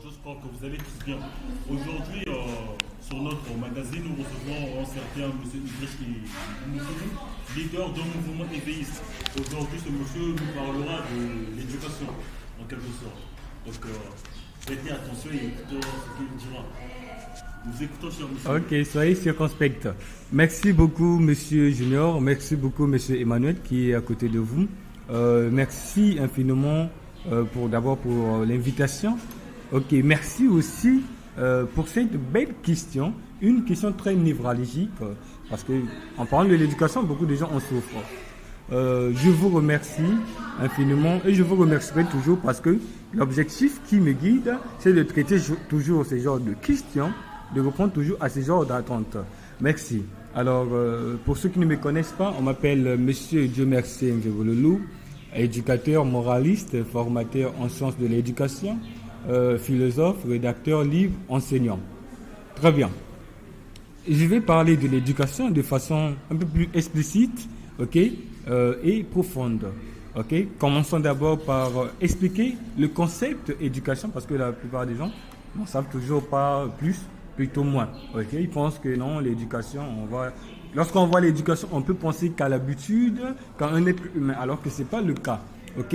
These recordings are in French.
j'espère que vous allez tous bien. Aujourd'hui, sur notre magazine, nous recevons un certain monsieur Idriss leader d'un mouvement éveilliste. Aujourd'hui, ce monsieur nous parlera de l'éducation, en quelque sorte. Donc, prêtez attention et écoutez ce qu'il dira. Nous écoutons, cher monsieur. Ok, soyez circonspect. Merci beaucoup, monsieur Junior. Merci beaucoup, monsieur Emmanuel, qui est à côté de vous. Merci infiniment d'abord pour l'invitation. Ok, merci aussi pour cette belle question. Une question très névralgique, parce que en parlant de l'éducation, beaucoup de gens en souffrent. Je vous remercie infiniment et je vous remercierai toujours parce que l'objectif qui me guide, c'est de traiter toujours ce genre de questions, de répondre toujours à ce genre d'attentes. Merci. Alors, pour ceux qui ne me connaissent pas, on m'appelle Monsieur Dieu merci Ngevololou, éducateur moraliste, formateur en sciences de l'éducation, philosophe, rédacteur, livre, enseignant. Très bien. Je vais parler de l'éducation de façon un peu plus explicite, ok, et profonde. Ok. Commençons d'abord par expliquer le concept éducation, parce que la plupart des gens n'en savent toujours pas plus, plutôt moins. Ok. Ils pensent que non, l'éducation, lorsqu'on voit l'éducation, on peut penser qu'à l'habitude, qu'à un être humain, alors que c'est pas le cas. Ok,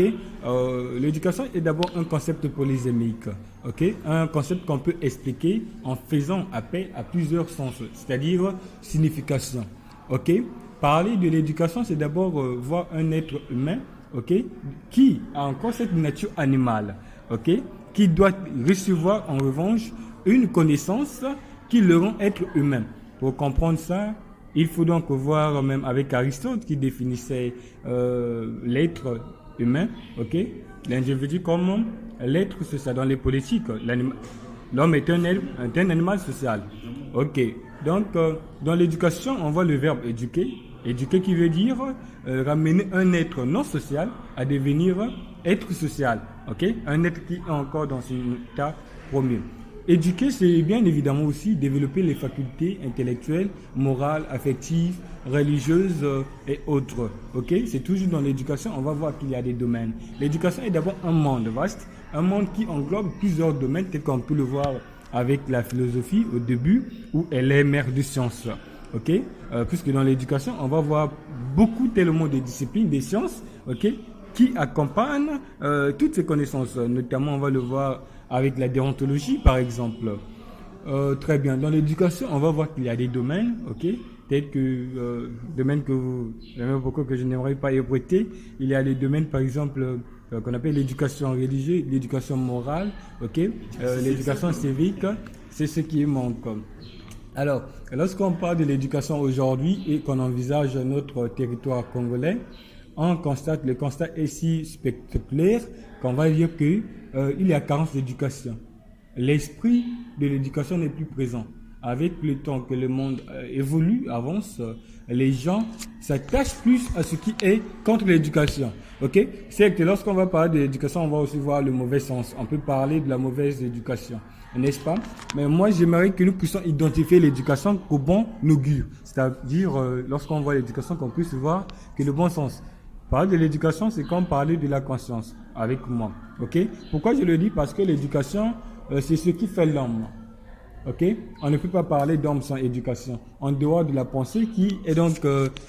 l'éducation est d'abord un concept polysémique. Ok, un concept qu'on peut expliquer en faisant appel à plusieurs sens, c'est-à-dire signification. Ok, parler de l'éducation, c'est d'abord voir un être humain, ok, qui a encore cette nature animale, ok, qui doit recevoir en revanche une connaissance qui le rend être humain. Pour comprendre ça, il faut donc voir même avec Aristote qui définissait l'être humain, ok, l'individu comme l'être social dans les politiques. L'homme est un animal social. Ok, donc dans l'éducation, on voit le verbe éduquer. Éduquer qui veut dire ramener un être non social à devenir être social. Ok, un être qui est encore dans son état premier. Éduquer, c'est bien évidemment aussi développer les facultés intellectuelles, morales, affectives, religieuses et autres. Ok, c'est toujours dans l'éducation, on va voir qu'il y a des domaines. L'éducation est d'abord un monde vaste, un monde qui englobe plusieurs domaines, tel qu'on peut le voir avec la philosophie au début, où elle est mère de sciences. Ok, puisque dans l'éducation, on va voir tellement de disciplines, des sciences, ok, qui accompagnent toutes ces connaissances. Notamment, on va le voir avec la déontologie, par exemple. Très bien. Dans l'éducation, on va voir qu'il y a des domaines, ok, tels que domaines que je n'aimerais pas ébruiter. Il y a les domaines, par exemple, qu'on appelle l'éducation religieuse, l'éducation morale, ok, l'éducation civique. C'est ce qui manque. Alors, lorsqu'on parle de l'éducation aujourd'hui et qu'on envisage notre territoire congolais, le constat est si spectaculaire qu'on va dire que il y a carence d'éducation. L'esprit de l'éducation n'est plus présent. Avec le temps que le monde évolue, avance, les gens s'attachent plus à ce qui est contre l'éducation. Ok? C'est que lorsqu'on va parler de l'éducation, on va aussi voir le mauvais sens. On peut parler de la mauvaise éducation, n'est-ce pas? Mais moi, j'aimerais que nous puissions identifier l'éducation qu'au bon augure. C'est-à-dire, lorsqu'on voit l'éducation, qu'on puisse voir que le bon sens. Parler de l'éducation, c'est comme parler de la conscience, avec moi. Ok? Pourquoi je le dis? Parce que l'éducation, c'est ce qui fait l'homme. Ok? On ne peut pas parler d'homme sans éducation. En dehors de la pensée, qui est donc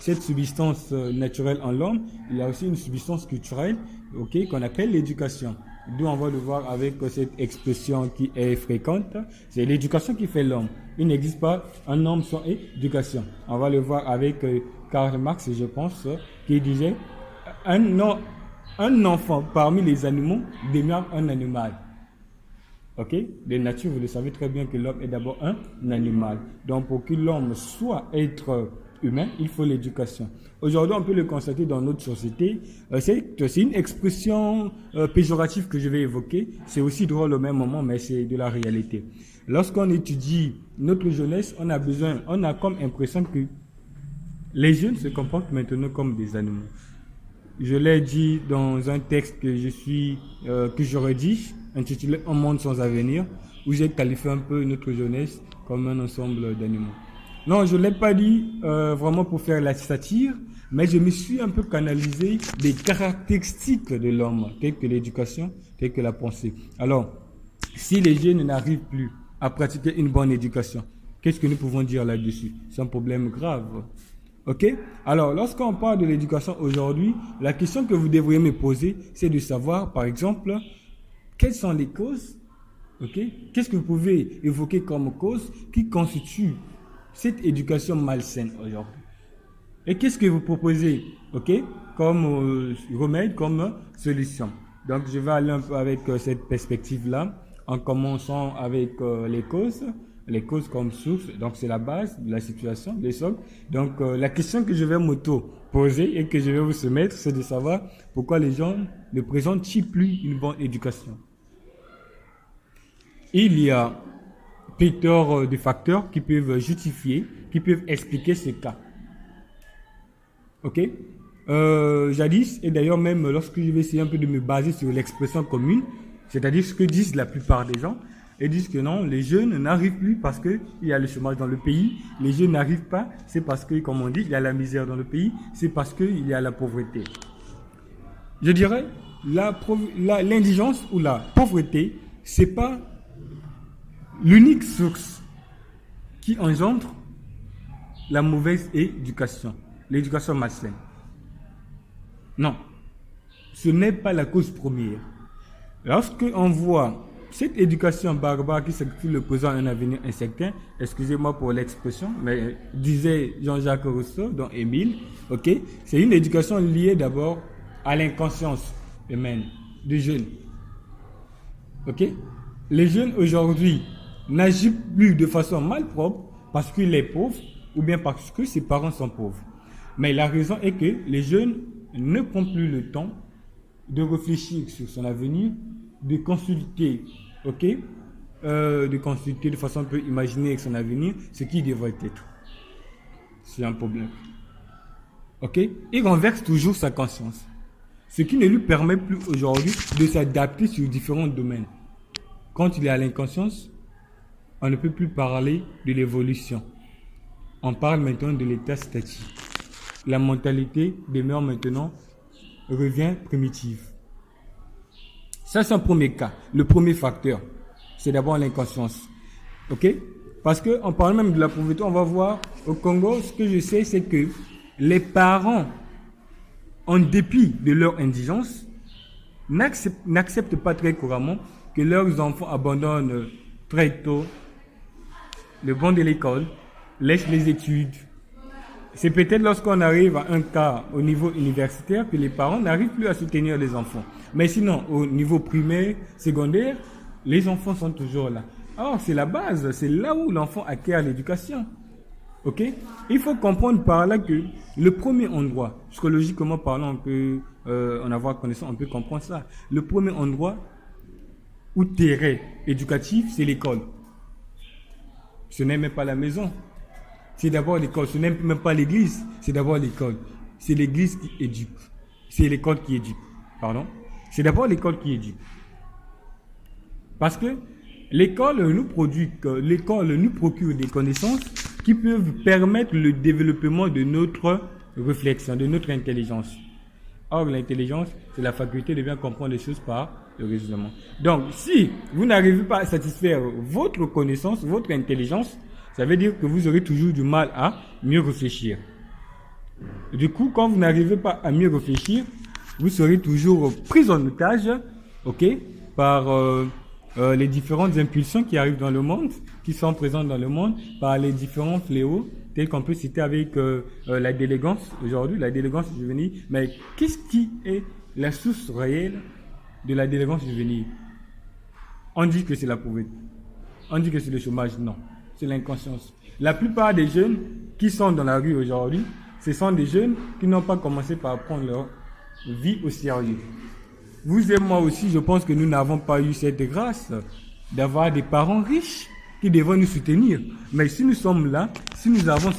cette substance naturelle en l'homme, il y a aussi une substance culturelle, ok, qu'on appelle l'éducation. D'où on va le voir avec cette expression qui est fréquente. C'est l'éducation qui fait l'homme. Il n'existe pas un homme sans éducation. On va le voir avec Karl Marx, je pense, qui disait un enfant parmi les animaux demeure un animal. Ok? De nature, vous le savez très bien que l'homme est d'abord un animal. Donc, pour que l'homme soit être humain, il faut l'éducation. Aujourd'hui, on peut le constater dans notre société. C'est une expression péjorative que je vais évoquer. C'est aussi drôle au même moment, mais c'est de la réalité. Lorsqu'on étudie notre jeunesse, on a comme impression que les jeunes se comportent maintenant comme des animaux. Je l'ai dit dans un texte que je rédige, intitulé Un monde sans avenir, où j'ai qualifié un peu notre jeunesse comme un ensemble d'animaux. Non, je ne l'ai pas dit vraiment pour faire la satire, mais je me suis un peu canalisé des caractéristiques de l'homme, telles que l'éducation, telles que la pensée. Alors, Si les jeunes n'arrivent plus à pratiquer une bonne éducation, qu'est-ce que nous pouvons dire là-dessus? C'est un problème grave. Ok? Alors, lorsqu'on parle de l'éducation aujourd'hui, la question que vous devriez me poser, c'est de savoir, par exemple, quelles sont les causes? Ok? Qu'est-ce que vous pouvez évoquer comme cause qui constitue cette éducation malsaine aujourd'hui? Et qu'est-ce que vous proposez, ok, comme remède, comme solution? Donc, je vais aller un peu avec cette perspective-là, en commençant avec les causes comme source. Donc, c'est la base de la situation, les socles. Donc, la question que je vais m'auto-poser et que je vais vous soumettre, c'est de savoir pourquoi les gens ne présentent-ils plus une bonne éducation. Il y a pléthore de facteurs qui peuvent justifier, qui peuvent expliquer ce cas. Ok? Jadis, et d'ailleurs même lorsque je vais essayer un peu de me baser sur l'expression commune, c'est-à-dire ce que disent la plupart des gens, ils disent que non, les jeunes n'arrivent plus parce qu'il y a le chômage dans le pays, les jeunes n'arrivent pas, c'est parce que, comme on dit, il y a la misère dans le pays, c'est parce qu'il y a la pauvreté. Je dirais, l'indigence ou la pauvreté, c'est pas l'unique source qui engendre la mauvaise éducation, l'éducation malsaine. Non, ce n'est pas la cause première. Lorsque on voit cette éducation barbare qui s'exprime le présent un avenir incertain, excusez-moi pour l'expression, mais disait Jean-Jacques Rousseau dans Émile, ok, c'est une éducation liée d'abord à l'inconscience humaine des jeunes. Ok, les jeunes aujourd'hui n'agissent plus de façon malpropre parce qu'il est pauvre ou bien parce que ses parents sont pauvres. Mais la raison est que les jeunes ne prennent plus le temps de réfléchir sur son avenir, de consulter, ok, de consulter de façon un peu imaginée avec son avenir ce qui devrait être. C'est un problème. Ok, il renverse toujours sa conscience, ce qui ne lui permet plus aujourd'hui de s'adapter sur différents domaines. Quand il est à l'inconscience, on ne peut plus parler de l'évolution. On parle maintenant de l'état statique. La mentalité demeure maintenant, revient primitive. Ça, c'est un premier cas. Le premier facteur, c'est d'abord l'inconscience. Ok? Parce qu'on parle même de la pauvreté, on va voir au Congo, ce que je sais, c'est que les parents, en dépit de leur indigence, n'acceptent pas très couramment que leurs enfants abandonnent très tôt le banc de l'école, laissent les études. C'est peut-être lorsqu'on arrive à un cas au niveau universitaire que les parents n'arrivent plus à soutenir les enfants. Mais sinon, au niveau primaire, secondaire, les enfants sont toujours là. Alors, c'est la base, c'est là où l'enfant acquiert l'éducation. Ok? Il faut comprendre par là que le premier endroit, psychologiquement parlant, on peut en avoir connaissance, on peut comprendre ça. Le premier endroit ou terrain éducatif, c'est l'école. Ce n'est même pas la maison. C'est d'abord l'école. Ce n'est même pas l'église. C'est d'abord l'école. C'est l'église qui éduque. C'est l'école qui éduque. Pardon? C'est d'abord l'école qui éduque. Parce que l'école nous procure des connaissances qui peuvent permettre le développement de notre réflexion, de notre intelligence. Or, l'intelligence, c'est la faculté de bien comprendre les choses par le raisonnement. Donc, si vous n'arrivez pas à satisfaire votre connaissance, votre intelligence, ça veut dire que vous aurez toujours du mal à mieux réfléchir. Du coup, quand vous n'arrivez pas à mieux réfléchir, vous serez toujours pris en otage, ok, par les différentes impulsions qui arrivent dans le monde, qui sont présentes dans le monde, par les différents fléaux, tels qu'on peut citer avec la délinquance aujourd'hui, la délinquance juvénile. Mais qu'est-ce qui est la source réelle de la délinquance juvénile? On dit que c'est la pauvreté. On dit que c'est le chômage. Non, c'est l'inconscience. La plupart des jeunes qui sont dans la rue aujourd'hui, ce sont des jeunes qui n'ont pas commencé par prendre leur vie au sérieux. Vous et moi aussi, je pense que nous n'avons pas eu cette grâce d'avoir des parents riches qui devront nous soutenir. Mais si nous sommes là, si nous avons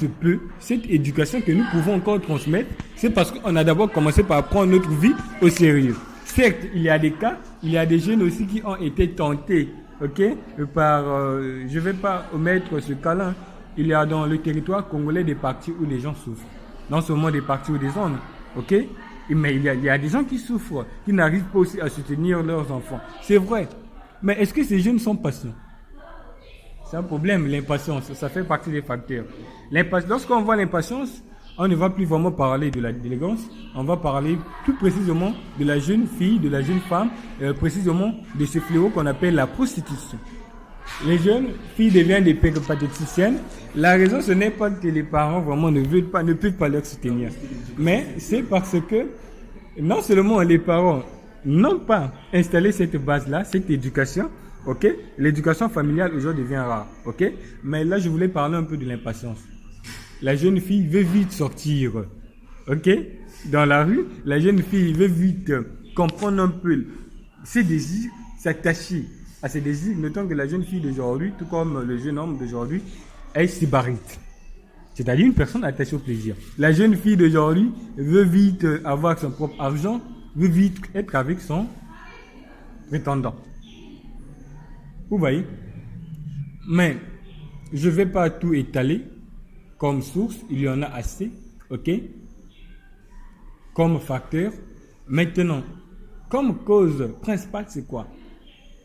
cette éducation que nous pouvons encore transmettre, c'est parce qu'on a d'abord commencé par prendre notre vie au sérieux. Certes, il y a des cas, il y a des jeunes aussi qui ont été tentés, ok, par, je ne vais pas omettre ce cas-là, il y a dans le territoire congolais des parties où les gens souffrent. Non seulement des parties ou des zones, ok, mais il y a des gens qui souffrent, qui n'arrivent pas aussi à soutenir leurs enfants. C'est vrai. Mais est-ce que ces jeunes sont patients? C'est un problème, l'impatience. Ça fait partie des facteurs. Lorsqu'on voit l'impatience, on ne va plus vraiment parler de la délégance. On va parler plus précisément de la jeune fille, de la jeune femme, précisément de ce fléau qu'on appelle la prostitution. Les jeunes filles deviennent des péripatéticiennes. La raison, ce n'est pas que les parents vraiment ne peuvent pas leur soutenir. Mais c'est parce que non seulement les parents n'ont pas installé cette base-là, cette éducation, ok? L'éducation familiale aujourd'hui devient rare, ok? Mais là, je voulais parler un peu de l'impatience. La jeune fille veut vite sortir, ok? Dans la rue, la jeune fille veut vite comprendre un peu ses désirs, s'attacher à ses désirs. Notons que la jeune fille d'aujourd'hui, tout comme le jeune homme d'aujourd'hui, est sybarite. C'est-à-dire une personne attachée au plaisir. La jeune fille d'aujourd'hui veut vite avoir son propre argent, veut vite être avec son prétendant. Vous voyez? Mais je ne vais pas tout étaler comme source, il y en a assez, ok? Comme facteur. Maintenant, comme cause principale, c'est quoi?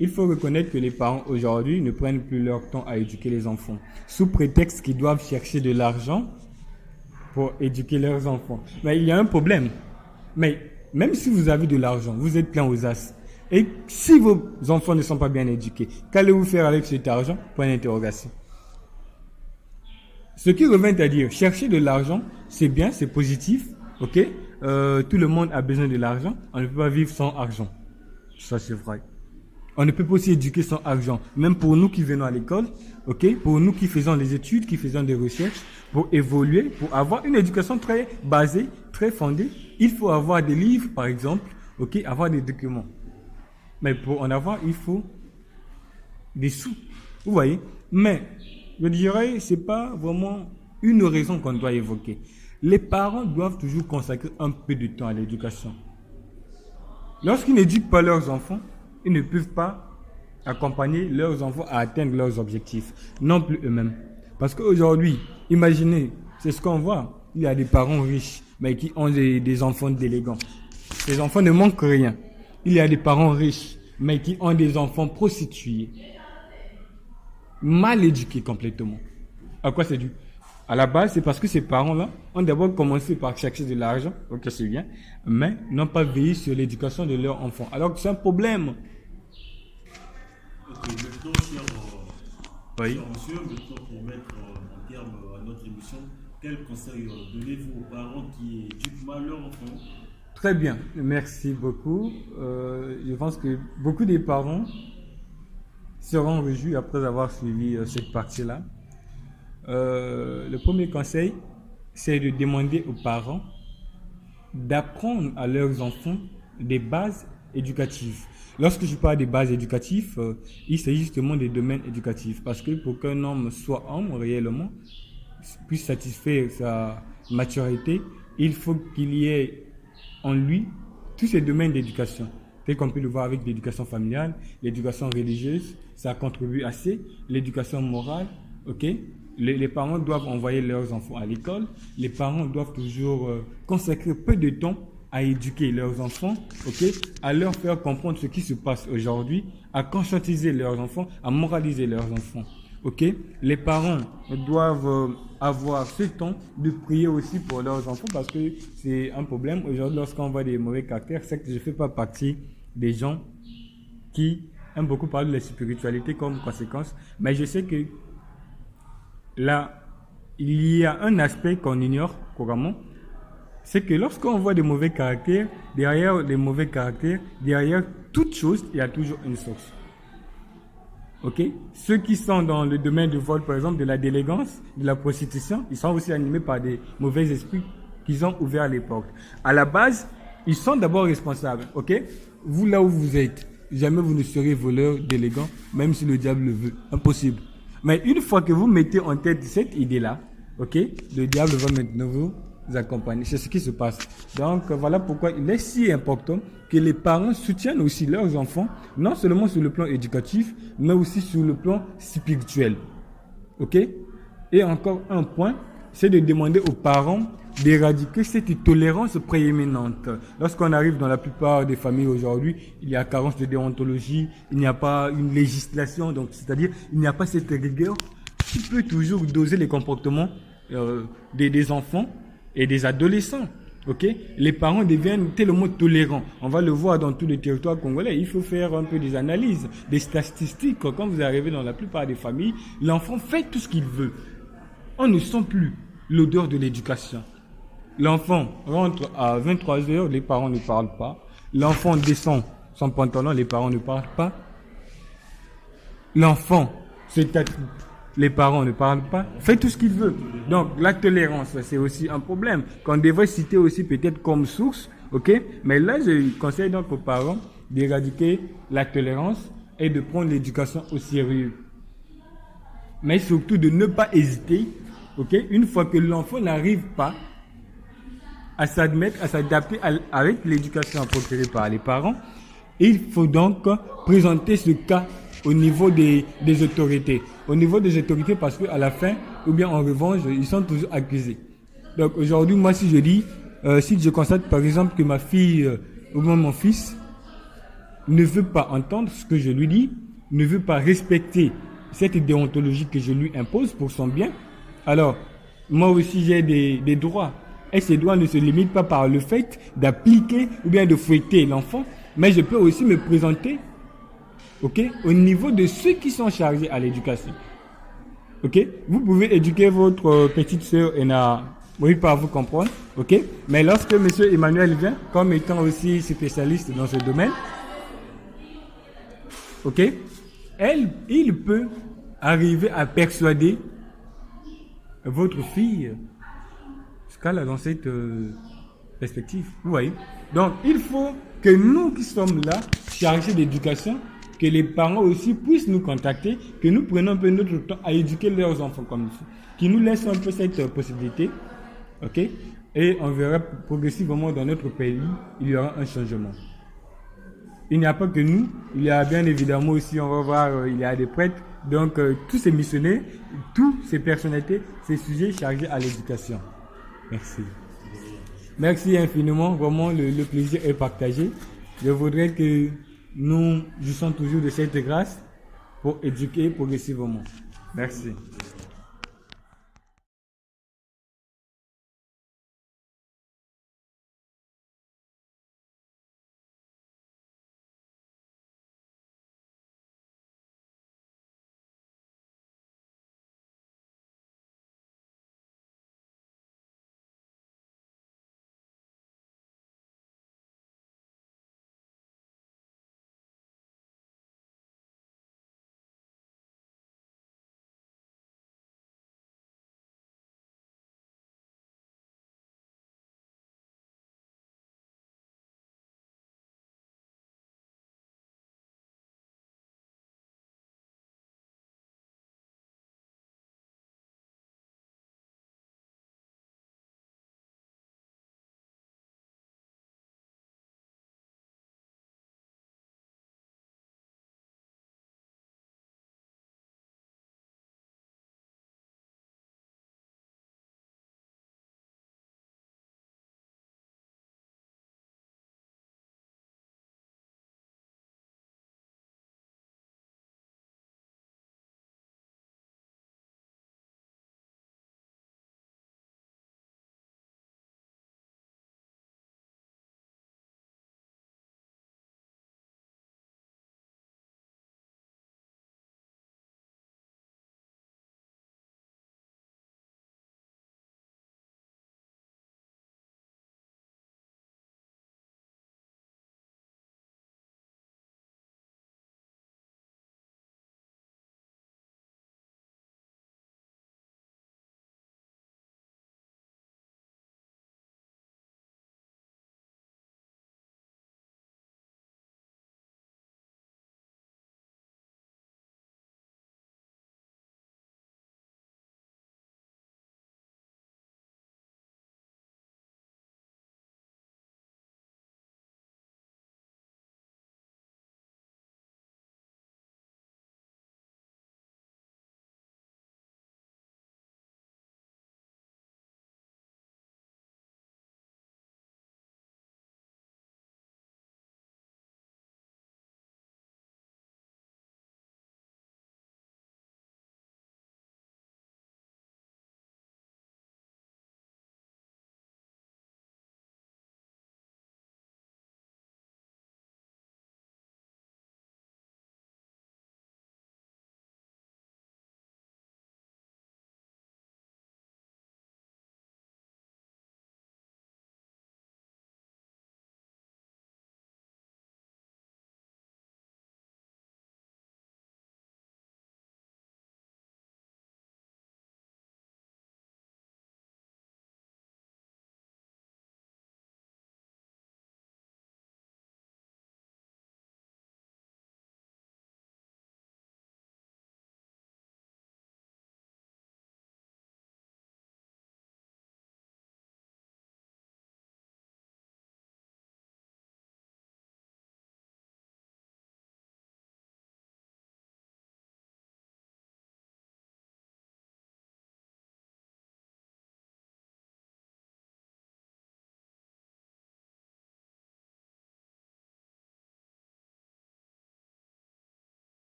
Il faut reconnaître que les parents aujourd'hui ne prennent plus leur temps à éduquer les enfants, sous prétexte qu'ils doivent chercher de l'argent pour éduquer leurs enfants. Mais il y a un problème. Mais même si vous avez de l'argent, vous êtes plein aux as, et si vos enfants ne sont pas bien éduqués, qu'allez-vous faire avec cet argent? Point d'interrogation. Ce qui revient à dire, chercher de l'argent, c'est bien, c'est positif, ok? Tout le monde a besoin de l'argent, on ne peut pas vivre sans argent. Ça, c'est vrai. On ne peut pas aussi éduquer sans argent. Même pour nous qui venons à l'école, ok? Pour nous qui faisons des études, qui faisons des recherches, pour évoluer, pour avoir une éducation très basée, très fondée, il faut avoir des livres, par exemple, ok? Avoir des documents. Mais pour en avoir, il faut des sous. Vous voyez? Mais, je dirais, c'est pas vraiment une raison qu'on doit évoquer. Les parents doivent toujours consacrer un peu de temps à l'éducation. Lorsqu'ils n'éduquent pas leurs enfants, ils ne peuvent pas accompagner leurs enfants à atteindre leurs objectifs, non plus eux-mêmes. Parce qu'aujourd'hui, imaginez, c'est ce qu'on voit, il y a des parents riches, mais qui ont des enfants délégants. Ces enfants ne manquent rien. Il y a des parents riches, mais qui ont des enfants prostitués, mal éduqués complètement. À quoi c'est dû? À la base, c'est parce que ces parents-là ont d'abord commencé par chercher de l'argent, ok, c'est bien, mais n'ont pas veillé sur l'éducation de leurs enfants. Alors que c'est un problème. Ok, maintenant, cher monsieur, maintenant pour mettre en terme à notre émission, quel conseil donnez-vous aux parents qui éduquent mal leurs enfants? Très bien, merci beaucoup. Je pense que beaucoup de parents seront réjouis après avoir suivi cette partie-là. Le premier conseil, c'est de demander aux parents d'apprendre à leurs enfants des bases éducatives. Lorsque je parle des bases éducatives, il s'agit justement des domaines éducatifs. Parce que pour qu'un homme soit homme réellement, puisse satisfaire sa maturité, il faut qu'il y ait en lui tous ces domaines d'éducation. Tel qu'on peut le voir avec l'éducation familiale, l'éducation religieuse, ça contribue assez, l'éducation morale, ok? Les parents doivent envoyer leurs enfants à l'école. Les parents doivent toujours consacrer peu de temps à éduquer leurs enfants, ok, à leur faire comprendre ce qui se passe aujourd'hui, à conscientiser leurs enfants, à moraliser leurs enfants. Ok, les parents doivent avoir ce temps de prier aussi pour leurs enfants parce que c'est un problème. Aujourd'hui, lorsqu'on voit des mauvais caractères, c'est que je ne fais pas partie des gens qui aiment beaucoup parler de la spiritualité comme conséquence, mais je sais que là, il y a un aspect qu'on ignore couramment, c'est que lorsqu'on voit des mauvais caractères, derrière toute chose, il y a toujours une source. Ok? Ceux qui sont dans le domaine du vol, par exemple, de la délégance, de la prostitution, ils sont aussi animés par des mauvais esprits qui ont ouvert les portes. À la base, ils sont d'abord responsables. Ok? Vous, là où vous êtes, jamais vous ne serez voleur, délégant, même si le diable le veut. Impossible. Mais une fois que vous mettez en tête cette idée-là, ok, le diable va maintenant vous accompagner. C'est ce qui se passe. Donc, voilà pourquoi il est si important que les parents soutiennent aussi leurs enfants, non seulement sur le plan éducatif, mais aussi sur le plan spirituel. Ok? Et encore un point, c'est de demander aux parents d'éradiquer cette tolérance prééminente. Lorsqu'on arrive dans la plupart des familles aujourd'hui, il y a carence de déontologie, il n'y a pas une législation, donc c'est-à-dire il n'y a pas cette rigueur qui peut toujours doser les comportements des enfants et des adolescents. Okay? Les parents deviennent tellement tolérants. On va le voir dans tout le territoire congolais. Il faut faire un peu des analyses, des statistiques. Quand vous arrivez dans la plupart des familles, l'enfant fait tout ce qu'il veut. On ne sent plus l'odeur de l'éducation. L'enfant rentre à 23h, les parents ne parlent pas. L'enfant descend son pantalon, les parents ne parlent pas. L'enfant se tatoue, les parents ne parlent pas, fait tout ce qu'il veut. Donc la tolérance, c'est aussi un problème qu'on devrait citer aussi peut-être comme source, ok? Mais là, je conseille donc aux parents d'éradiquer la tolérance et de prendre l'éducation au sérieux. Mais surtout de ne pas hésiter, ok? Une fois que l'enfant n'arrive pas à s'admettre, à s'adapter avec l'éducation procurée par les parents, il faut donc présenter ce cas au niveau des autorités. Au niveau des autorités, parce qu'à la fin, ou bien en revanche, ils sont toujours accusés. Donc aujourd'hui, moi, si je dis, si je constate par exemple que ma fille ou bien mon fils ne veut pas entendre ce que je lui dis, ne veut pas respecter cette déontologie que je lui impose pour son bien, alors moi aussi j'ai des droits. Et ces droits ne se limitent pas par le fait d'appliquer ou bien de fouetter l'enfant, mais je peux aussi me présenter, ok, au niveau de ceux qui sont chargés à l'éducation. Ok, vous pouvez éduquer votre petite sœur et oui, pas vous comprendre, ok, mais lorsque monsieur Emmanuel vient, comme étant aussi spécialiste dans ce domaine, ok, il peut arriver à persuader votre fille dans cette perspective. Vous voyez? Donc, il faut que nous qui sommes là, chargés d'éducation, que les parents aussi puissent nous contacter, que nous prenions un peu notre temps à éduquer leurs enfants comme ça, qui nous laissent un peu cette possibilité, ok? Et on verra progressivement dans notre pays, il y aura un changement. Il n'y a pas que nous, il y a bien évidemment aussi, on va voir, il y a des prêtres, donc tous ces missionnaires, toutes ces personnalités, ces sujets chargés à l'éducation. Merci. Merci infiniment. Vraiment, le plaisir est partagé. Je voudrais que nous jouissions toujours de cette grâce pour éduquer progressivement. Merci.